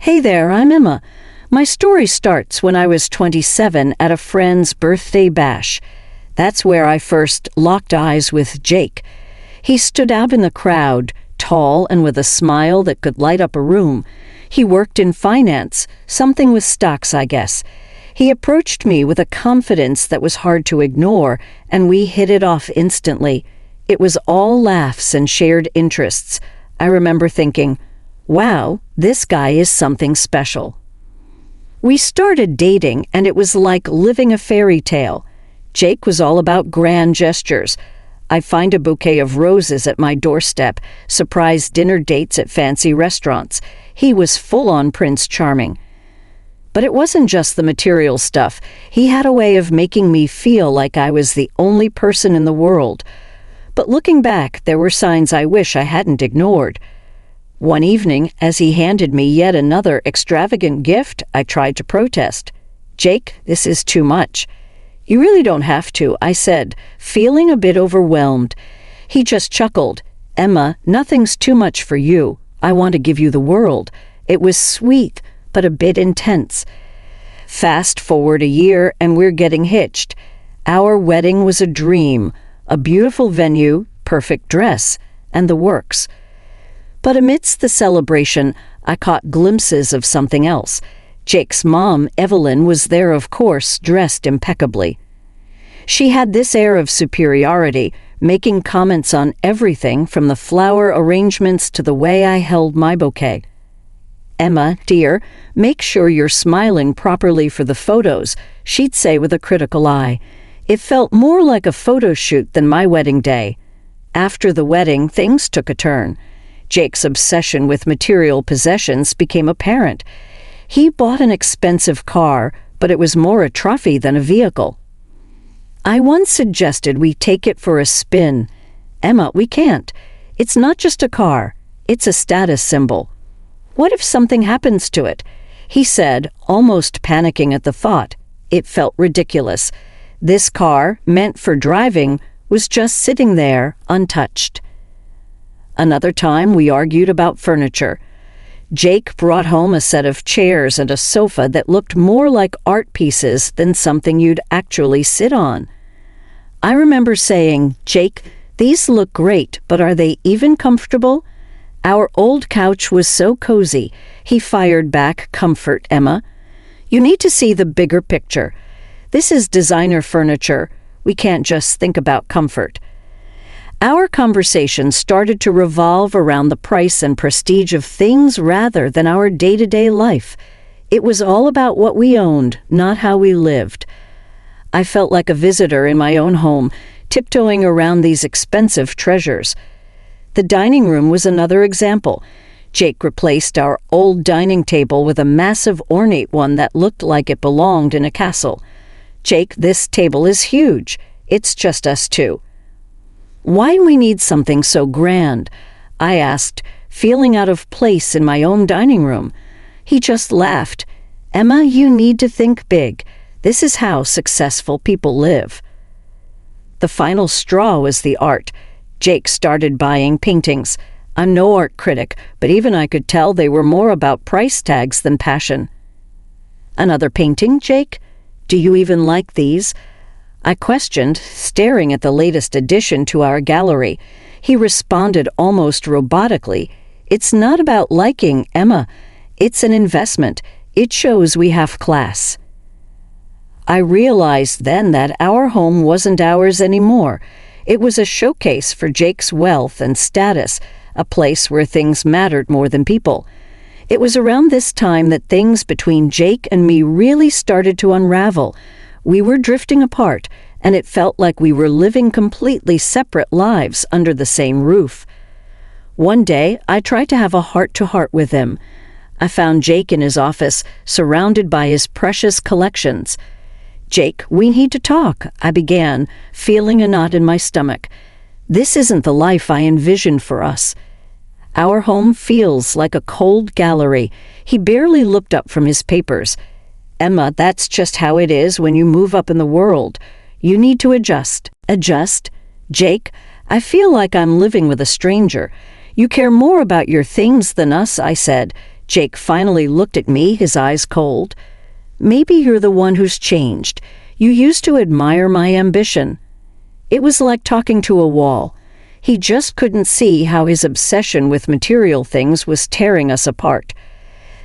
Hey there, I'm Emma. My story starts when I was 27 at a friend's birthday bash. That's where I first locked eyes with Jake. He stood out in the crowd, tall and with a smile that could light up a room. He worked in finance, something with stocks, I guess. He approached me with a confidence that was hard to ignore, and we hit it off instantly. It was all laughs and shared interests. I remember thinking, wow, this guy is something special. We started dating, and it was like living a fairy tale. Jake was all about grand gestures. I'd find a bouquet of roses at my doorstep, surprise dinner dates at fancy restaurants. He was full-on Prince Charming. But it wasn't just the material stuff. He had a way of making me feel like I was the only person in the world. But looking back, there were signs I wish I hadn't ignored. One evening, as he handed me yet another extravagant gift, I tried to protest. "Jake, this is too much." "You really don't have to," I said, feeling a bit overwhelmed. He just chuckled. "Emma, nothing's too much for you. I want to give you the world." It was sweet, but a bit intense. Fast forward a year, and we're getting hitched. Our wedding was a dream, a beautiful venue, perfect dress, and the works. But amidst the celebration, I caught glimpses of something else. Jake's mom, Evelyn, was there, of course, dressed impeccably. She had this air of superiority, making comments on everything from the flower arrangements to the way I held my bouquet. "Emma, dear, make sure you're smiling properly for the photos," she'd say with a critical eye. It felt more like a photo shoot than my wedding day. After the wedding, things took a turn. Jake's obsession with material possessions became apparent. He bought an expensive car, but it was more a trophy than a vehicle. I once suggested we take it for a spin. "Emma, we can't. It's not just a car. It's a status symbol. What if something happens to it?" He said, almost panicking at the thought. It felt ridiculous. This car, meant for driving, was just sitting there, untouched. Another time, we argued about furniture. Jake brought home a set of chairs and a sofa that looked more like art pieces than something you'd actually sit on. I remember saying, "Jake, these look great, but are they even comfortable?" Our old couch was so cozy. He fired back, "Comfort, Emma. You need to see the bigger picture. This is designer furniture. We can't just think about comfort." Our conversation started to revolve around the price and prestige of things rather than our day-to-day life. It was all about what we owned, not how we lived. I felt like a visitor in my own home, tiptoeing around these expensive treasures. The dining room was another example. Jake replaced our old dining table with a massive ornate one that looked like it belonged in a castle. "Jake, this table is huge. It's just us two." "Why do we need something so grand?" I asked, feeling out of place in my own dining room. He just laughed. "Emma, you need to think big. This is how successful people live." The final straw was the art. Jake started buying paintings. I'm no art critic, but even I could tell they were more about price tags than passion. "Another painting, Jake? Do you even like these?" I questioned, staring at the latest addition to our gallery. He responded almost robotically. "It's not about liking, Emma. It's an investment. It shows we have class." I realized then that our home wasn't ours anymore. It was a showcase for Jake's wealth and status, a place where things mattered more than people. It was around this time that things between Jake and me really started to unravel. We were drifting apart, and it felt like we were living completely separate lives under the same roof. One day, I tried to have a heart-to-heart with him. I found Jake in his office, surrounded by his precious collections. "Jake, we need to talk," I began, feeling a knot in my stomach. "This isn't the life I envisioned for us." Our home feels like a cold gallery. He barely looked up from his papers. "Emma, that's just how it is when you move up in the world. You need to adjust." "Adjust? Jake, I feel like I'm living with a stranger. You care more about your things than us," I said, Jake finally looked at me, his eyes cold. "Maybe you're the one who's changed. You used to admire my ambition." It was like talking to a wall. He just couldn't see how his obsession with material things was tearing us apart.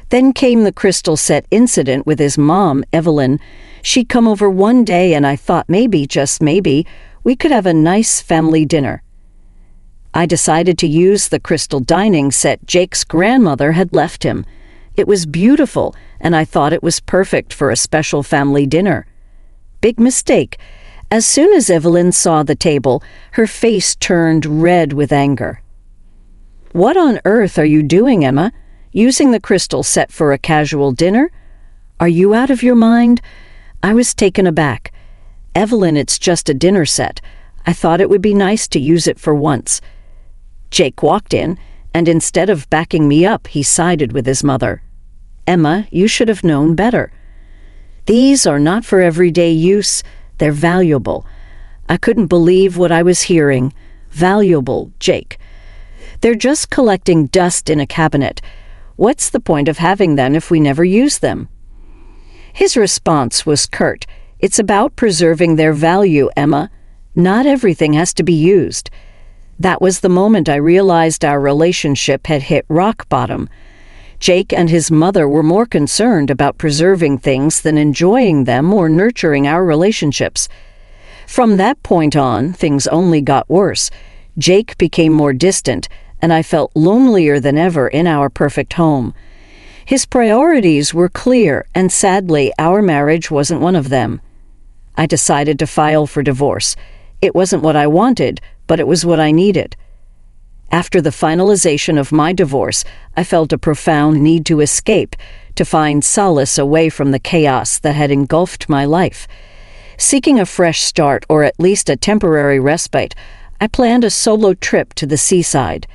Then came the crystal set incident with his mom, Evelyn. She'd come over one day and I thought maybe, just maybe, we could have a nice family dinner. I decided to use the crystal dining set Jake's grandmother had left him. It was beautiful, and I thought it was perfect for a special family dinner. Big mistake. As soon as Evelyn saw the table, her face turned red with anger. "What on earth are you doing, Emma? Using the crystal set for a casual dinner? Are you out of your mind?" I was taken aback. "Evelyn, it's just a dinner set. I thought it would be nice to use it for once." Jake walked in, and instead of backing me up, he sided with his mother. "Emma, you should have known better. These are not for everyday use. They're valuable." I couldn't believe what I was hearing. Valuable, Jake. "They're just collecting dust in a cabinet. What's the point of having them if we never use them?" His response was curt. "It's about preserving their value, Emma. Not everything has to be used." That was the moment I realized our relationship had hit rock bottom. Jake and his mother were more concerned about preserving things than enjoying them or nurturing our relationships. From that point on, things only got worse. Jake became more distant, and I felt lonelier than ever in our perfect home. His priorities were clear, and sadly, our marriage wasn't one of them. I decided to file for divorce. It wasn't what I wanted, but it was what I needed. After the finalization of my divorce, I felt a profound need to escape, to find solace away from the chaos that had engulfed my life. Seeking a fresh start, or at least a temporary respite, I planned a solo trip to the seaside.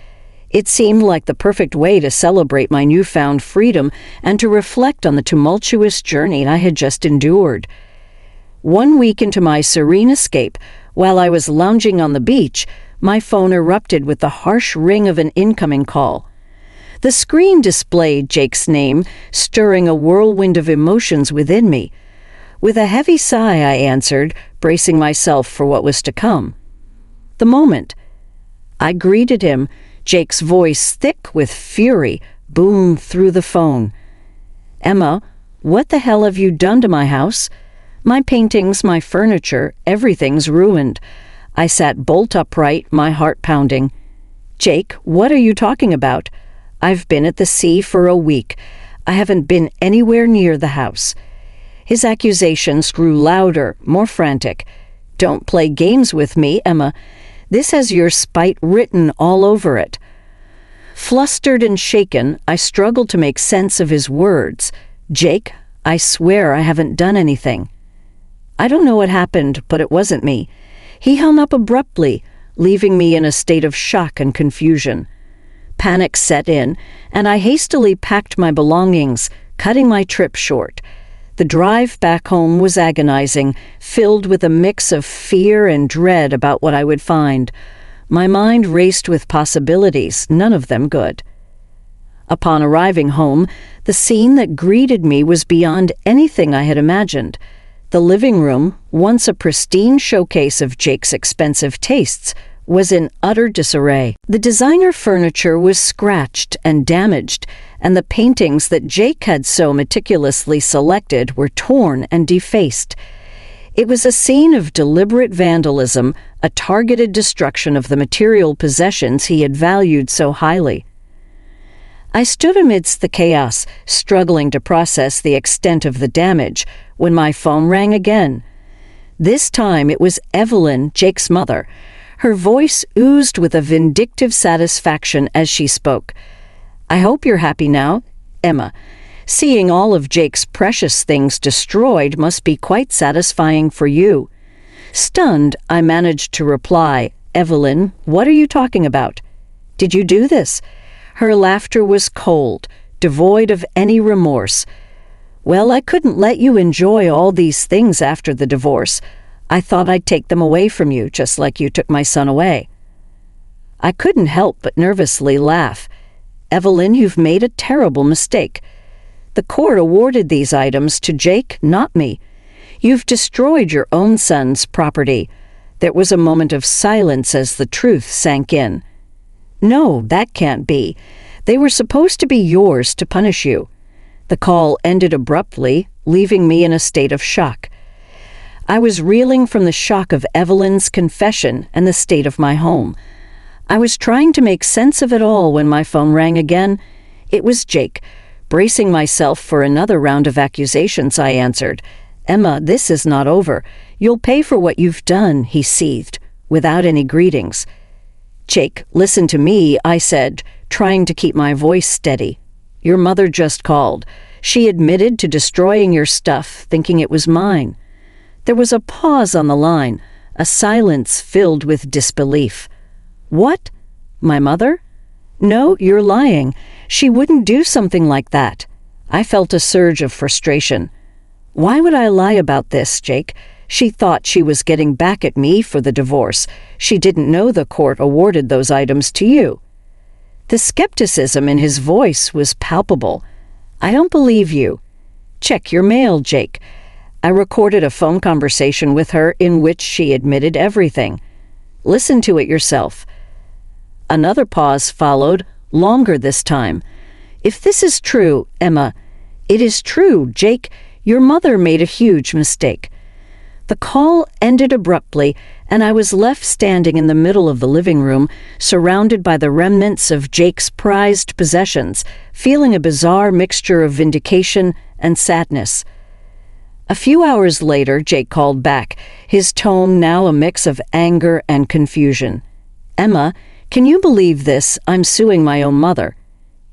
It seemed like the perfect way to celebrate my newfound freedom and to reflect on the tumultuous journey I had just endured. 1 week into my serene escape, while I was lounging on the beach, my phone erupted with the harsh ring of an incoming call. The screen displayed Jake's name, stirring a whirlwind of emotions within me. With a heavy sigh, I answered, bracing myself for what was to come. The moment I greeted him, Jake's voice, thick with fury, boomed through the phone. "Emma, what the hell have you done to my house? My paintings, my furniture, everything's ruined." I sat bolt upright, my heart pounding. "Jake, what are you talking about? I've been at the sea for a week. I haven't been anywhere near the house." His accusations grew louder, more frantic. "Don't play games with me, Emma. This has your spite written all over it." Flustered and shaken, I struggled to make sense of his words. "Jake, I swear I haven't done anything." "I don't know what happened, but it wasn't me." He hung up abruptly, leaving me in a state of shock and confusion. Panic set in, and I hastily packed my belongings, cutting my trip short. The drive back home was agonizing, filled with a mix of fear and dread about what I would find. My mind raced with possibilities, none of them good. Upon arriving home, the scene that greeted me was beyond anything I had imagined. The living room, once a pristine showcase of Jake's expensive tastes, was in utter disarray. The designer furniture was scratched and damaged, and the paintings that Jake had so meticulously selected were torn and defaced. It was a scene of deliberate vandalism, a targeted destruction of the material possessions he had valued so highly. I stood amidst the chaos, struggling to process the extent of the damage, when my phone rang again. This time it was Evelyn, Jake's mother. Her voice oozed with a vindictive satisfaction as she spoke. "I hope you're happy now, Emma. Seeing all of Jake's precious things destroyed must be quite satisfying for you." Stunned, I managed to reply, "Evelyn, what are you talking about? Did you do this?" Her laughter was cold, devoid of any remorse. "Well, I couldn't let you enjoy all these things after the divorce. I thought I'd take them away from you, just like you took my son away." I couldn't help but nervously laugh. Evelyn, you've made a terrible mistake. The court awarded these items to Jake, not me. You've destroyed your own son's property." There was a moment of silence as the truth sank in. "No, that can't be. They were supposed to be yours to punish you." The call ended abruptly, leaving me in a state of shock. I was reeling from the shock of Evelyn's confession and the state of my home. I was trying to make sense of it all when my phone rang again. It was Jake. Bracing myself for another round of accusations, I answered. "Emma, this is not over. You'll pay for what you've done," he seethed, without any greetings. "Jake, listen to me," I said, trying to keep my voice steady. "Your mother just called. She admitted to destroying your stuff, thinking it was mine." There was a pause on the line, a silence filled with disbelief. "What? My mother? No, you're lying. She wouldn't do something like that." I felt a surge of frustration. "Why would I lie about this, Jake? She thought she was getting back at me for the divorce. She didn't know the court awarded those items to you." The skepticism in his voice was palpable. "I don't believe you." "Check your mail, Jake." I recorded a phone conversation with her in which she admitted everything. "Listen to it yourself." Another pause followed, longer this time. "If this is true, Emma, it is true, Jake. Your mother made a huge mistake." The call ended abruptly, and I was left standing in the middle of the living room, surrounded by the remnants of Jake's prized possessions, feeling a bizarre mixture of vindication and sadness. A few hours later, Jake called back, his tone now a mix of anger and confusion. "Emma, can you believe this? I'm suing my own mother."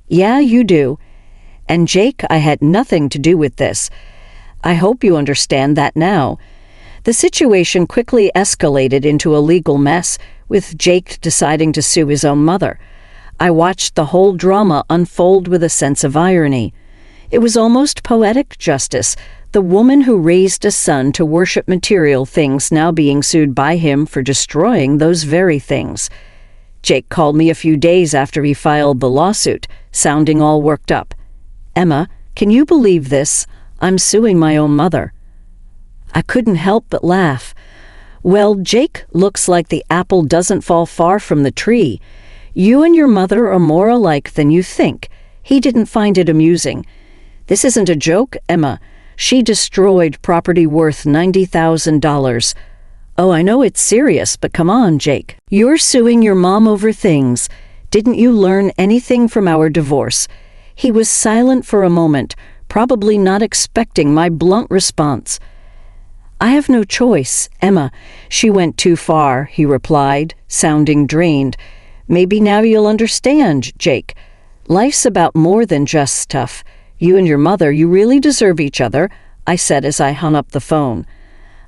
"Yeah, you do." "And Jake, I had nothing to do with this. I hope you understand that now." The situation quickly escalated into a legal mess, with Jake deciding to sue his own mother. I watched the whole drama unfold with a sense of irony. It was almost poetic justice, the woman who raised a son to worship material things now being sued by him for destroying those very things. Jake called me a few days after he filed the lawsuit, sounding all worked up. "Emma, can you believe this? I'm suing my own mother." I couldn't help but laugh. "Well, Jake, looks like the apple doesn't fall far from the tree. You and your mother are more alike than you think." He didn't find it amusing. "This isn't a joke, Emma. She destroyed property worth $90,000. "Oh, I know it's serious, but come on, Jake. You're suing your mom over things. Didn't you learn anything from our divorce?" He was silent for a moment, probably not expecting my blunt response. "I have no choice, Emma. She went too far," he replied, sounding drained. "Maybe now you'll understand, Jake. Life's about more than just stuff. You and your mother, you really deserve each other," I said as I hung up the phone.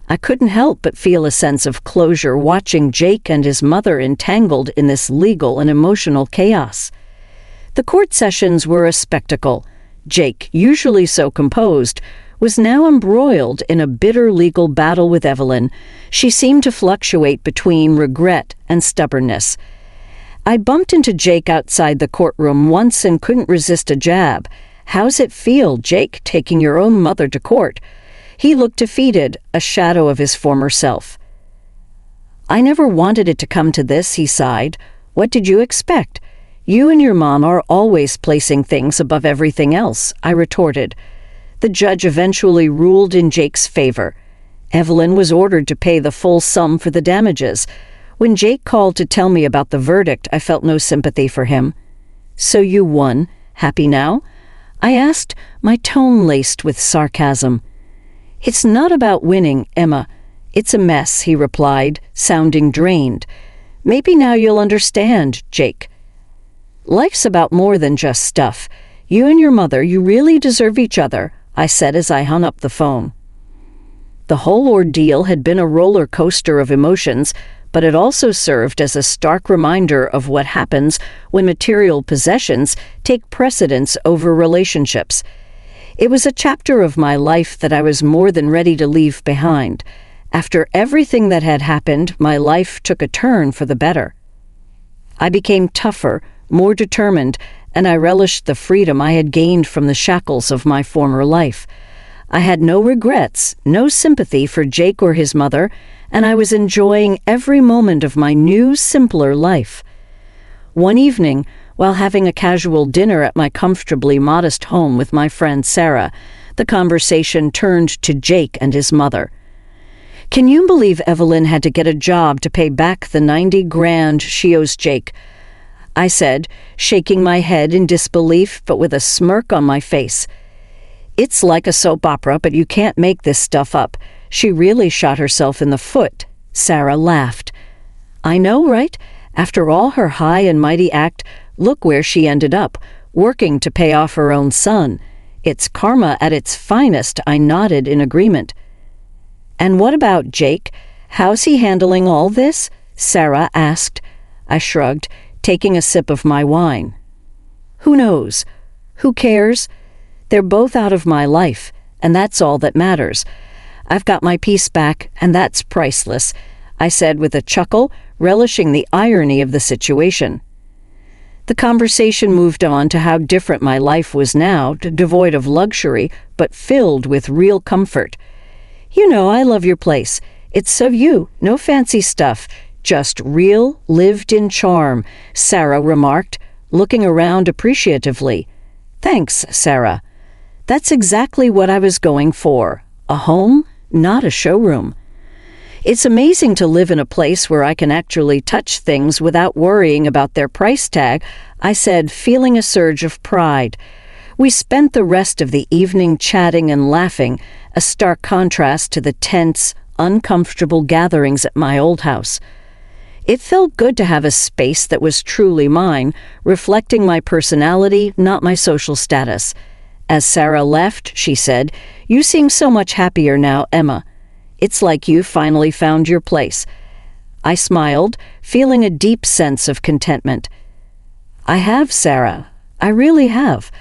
I couldn't help but feel a sense of closure watching Jake and his mother entangled in this legal and emotional chaos. The court sessions were a spectacle. Jake, usually so composed, was now embroiled in a bitter legal battle with Evelyn. She seemed to fluctuate between regret and stubbornness. I bumped into Jake outside the courtroom once and couldn't resist a jab. "How's it feel, Jake, taking your own mother to court?" He looked defeated, a shadow of his former self. "I never wanted it to come to this," he sighed. "What did you expect? You and your mom are always placing things above everything else," I retorted. The judge eventually ruled in Jake's favor. Evelyn was ordered to pay the full sum for the damages. When Jake called to tell me about the verdict, I felt no sympathy for him. "So you won. Happy now?" I asked, my tone laced with sarcasm. "It's not about winning, Emma. It's a mess," he replied, sounding drained. "Maybe now you'll understand, Jake. Life's about more than just stuff. You and your mother, you really deserve each other," I said as I hung up the phone. The whole ordeal had been a roller coaster of emotions, but it also served as a stark reminder of what happens when material possessions take precedence over relationships. It was a chapter of my life that I was more than ready to leave behind. After everything that had happened, my life took a turn for the better. I became tougher, more determined, and I relished the freedom I had gained from the shackles of my former life. I had no regrets, no sympathy for Jake or his mother, and I was enjoying every moment of my new, simpler life. One evening, while having a casual dinner at my comfortably modest home with my friend Sarah, the conversation turned to Jake and his mother. "Can you believe Evelyn had to get a job to pay back the 90 grand she owes Jake?" I said, shaking my head in disbelief but with a smirk on my face. "It's like a soap opera, but you can't make this stuff up. She really shot herself in the foot." Sarah laughed. "I know, right? After all her high and mighty act, look where she ended up, working to pay off her own son. It's karma at its finest," I nodded in agreement. "And what about Jake? How's he handling all this?" Sarah asked. I shrugged, taking a sip of my wine. "Who knows? Who cares? They're both out of my life, and that's all that matters. I've got my peace back, and that's priceless," I said with a chuckle, relishing the irony of the situation. The conversation moved on to how different my life was now, devoid of luxury, but filled with real comfort. "You know, I love your place. It's so you, no fancy stuff, just real, lived-in charm," Sarah remarked, looking around appreciatively. "Thanks, Sarah. That's exactly what I was going for. A home, not a showroom. It's amazing to live in a place where I can actually touch things without worrying about their price tag," I said, feeling a surge of pride. We spent the rest of the evening chatting and laughing, a stark contrast to the tense, uncomfortable gatherings at my old house. It felt good to have a space that was truly mine, reflecting my personality, not my social status. As Sarah left, she said, "You seem so much happier now, Emma. It's like you finally found your place." I smiled, feeling a deep sense of contentment. "I have, Sarah. I really have.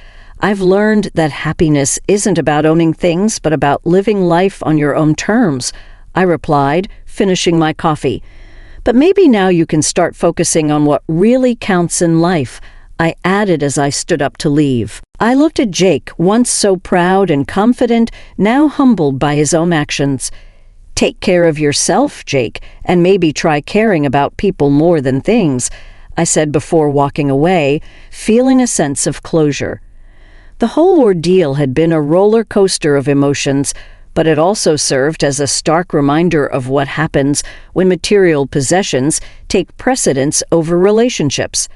I've learned that happiness isn't about owning things, but about living life on your own terms," I replied, finishing my coffee. "But maybe now you can start focusing on what really counts in life," I added as I stood up to leave. I looked at Jake, once so proud and confident, now humbled by his own actions. "Take care of yourself, Jake, and maybe try caring about people more than things," I said before walking away, feeling a sense of closure. The whole ordeal had been a roller coaster of emotions, but it also served as a stark reminder of what happens when material possessions take precedence over relationships.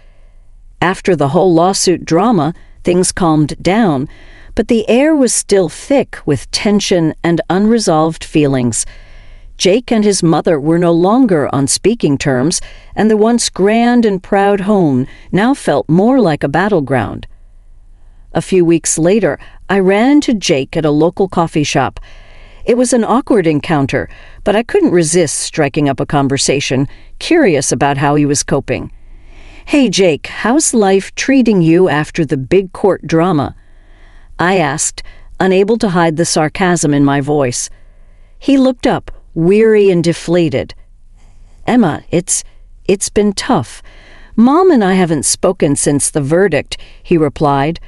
After the whole lawsuit drama, things calmed down, but the air was still thick with tension and unresolved feelings. Jake and his mother were no longer on speaking terms, and the once grand and proud home now felt more like a battleground. A few weeks later, I ran into Jake at a local coffee shop. It was an awkward encounter, but I couldn't resist striking up a conversation, curious about how he was coping. "Hey Jake, how's life treating you after the big court drama?" I asked, unable to hide the sarcasm in my voice. He looked up, weary and deflated. "Emma, it's been tough. Mom and I haven't spoken since the verdict," he replied.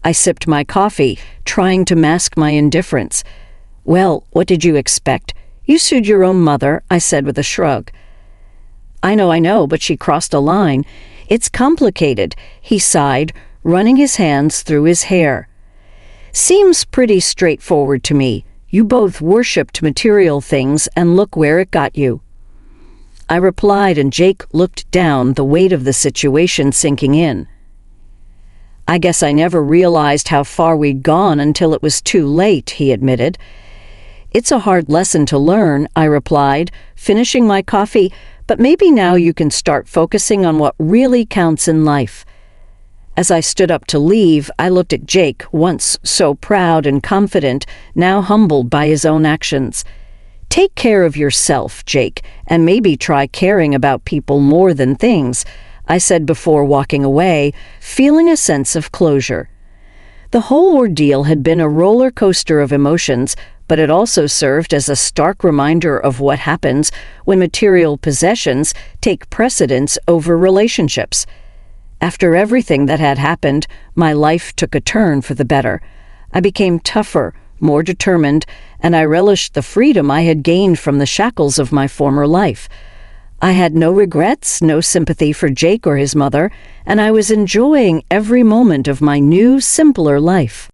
I sipped my coffee, trying to mask my indifference. "Well, what did you expect? You sued your own mother," I said with a shrug. I know, but she crossed a line. It's complicated," he sighed, running his hands through his hair. "Seems pretty straightforward to me. You both worshipped material things, and look where it got you." I replied, and Jake looked down, the weight of the situation sinking in. "I guess I never realized how far we'd gone until it was too late," he admitted. "It's a hard lesson to learn," I replied, finishing my coffee, "but maybe now you can start focusing on what really counts in life." As I stood up to leave, I looked at Jake, once so proud and confident, now humbled by his own actions. "Take care of yourself, Jake, and maybe try caring about people more than things," I said before walking away, feeling a sense of closure. The whole ordeal had been a roller coaster of emotions, but it also served as a stark reminder of what happens when material possessions take precedence over relationships. After everything that had happened, my life took a turn for the better. I became tougher, more determined, and I relished the freedom I had gained from the shackles of my former life. I had no regrets, no sympathy for Jake or his mother, and I was enjoying every moment of my new, simpler life.